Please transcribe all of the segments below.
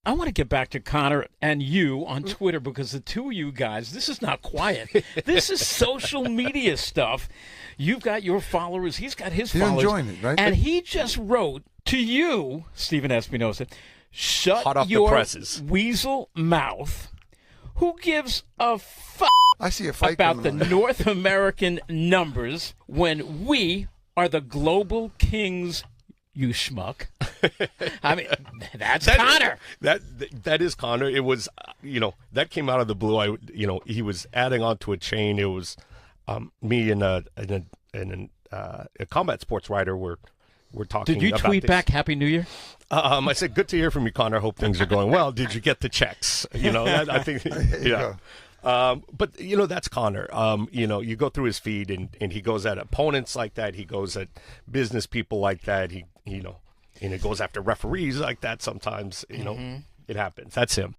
I want to get back to Conor and you on Twitter because the two of you guys, this is not quiet. This is social media stuff. You've got your followers. He's got his You're followers. enjoying it, right? And he just wrote to you, Stephen Espinoza, shut Hot off the your presses. weasel mouth. Who gives a fuck I see a fight about the coming on. North American numbers when we are the global kings, you schmuck? I mean, that's Conor. That is Conor. It was, that came out of the blue. He was adding on to a chain. It was me and a combat sports writer were talking. Did you about tweet this. back Happy New Year? I said, "Good to hear from you, Conor. Hope things are going well. Did you get the checks? I think, yeah." But that's Conor. You go through his feed and he goes at opponents like that. He goes at business people like that. And it goes after referees like that. Sometimes, it happens. That's him.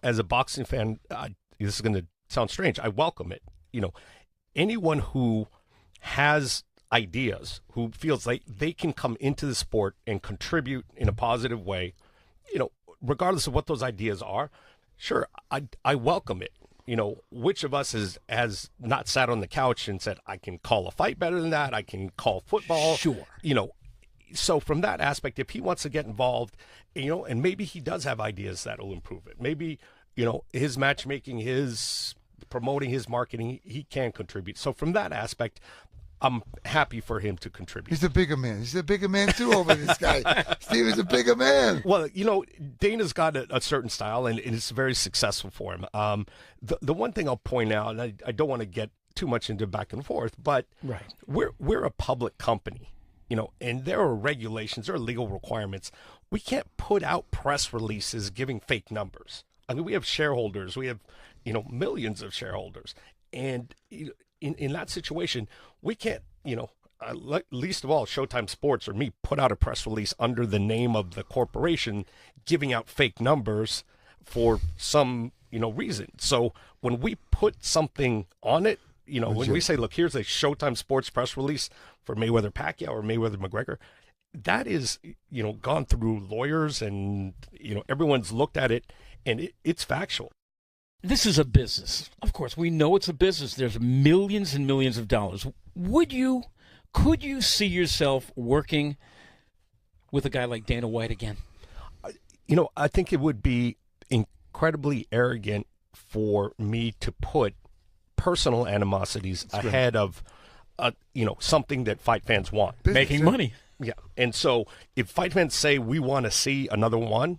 As a boxing fan, this is going to sound strange. I welcome it. Anyone who has ideas, who feels like they can come into the sport and contribute in a positive way, regardless of what those ideas are, sure, I welcome it. Which of us has not sat on the couch and said, I can call a fight better than that, I can call football. Sure. So from that aspect, if he wants to get involved, and maybe he does have ideas that'll improve it. Maybe, his matchmaking, his promoting, his marketing, he can contribute. So from that aspect, I'm happy for him to contribute. He's a bigger man. He's a bigger man, too, over this guy. Steven's a bigger man. Well, Dana's got a certain style, and it's very successful for him. The one thing I'll point out, and I don't want to get too much into back and forth, but Right. we're a public company, and there are regulations, there are legal requirements. We can't put out press releases giving fake numbers. I mean, we have shareholders. We have, millions of shareholders. And in that situation, we can't, least of all, Showtime Sports or me put out a press release under the name of the corporation giving out fake numbers for some, reason. So when we put something on it, when we say, look, here's a Showtime Sports press release for Mayweather-Pacquiao or Mayweather-McGregor, that is, gone through lawyers and, everyone's looked at it and it's factual. This is a business. Of course, we know it's a business. There's millions and millions of dollars. Could you see yourself working with a guy like Dana White again? I think it would be incredibly arrogant for me to put personal animosities ahead of, something that fight fans want. Making money. Yeah. And so if fight fans say we want to see another one,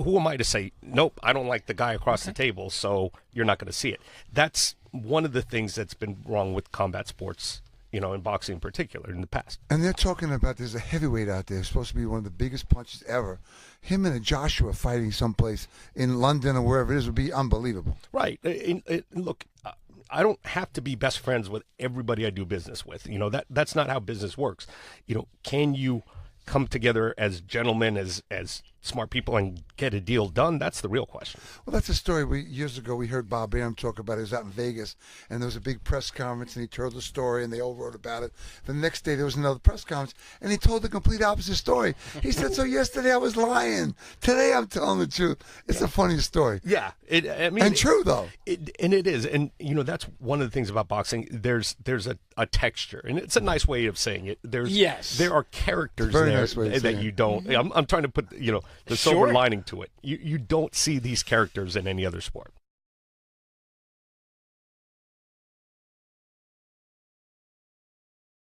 who am I to say, nope, I don't like the guy across the table, so you're not going to see it. That's one of the things that's been wrong with combat sports, in boxing in particular in the past. And they're talking about there's a heavyweight out there supposed to be one of the biggest punches ever. Him and a Joshua fighting someplace in London or wherever it is would be unbelievable. Right. Look, I don't have to be best friends with everybody I do business with. That's not how business works. Can you come together as gentlemen, as smart people and get a deal done, that's the real question. Well, that's a story. Years ago, we heard Bob Arum talk about it. He was out in Vegas, and there was a big press conference, and he told the story, and they all wrote about it. The next day, there was another press conference, and he told the complete opposite story. He said, so yesterday I was lying. Today I'm telling the truth. It's a funny story. Yeah. And true, though. And it is. And, that's one of the things about boxing. There's a texture, and it's a nice way of saying it. There are characters there nice that you don't. I'm trying to put, the silver lining to it. You don't see these characters in any other sport.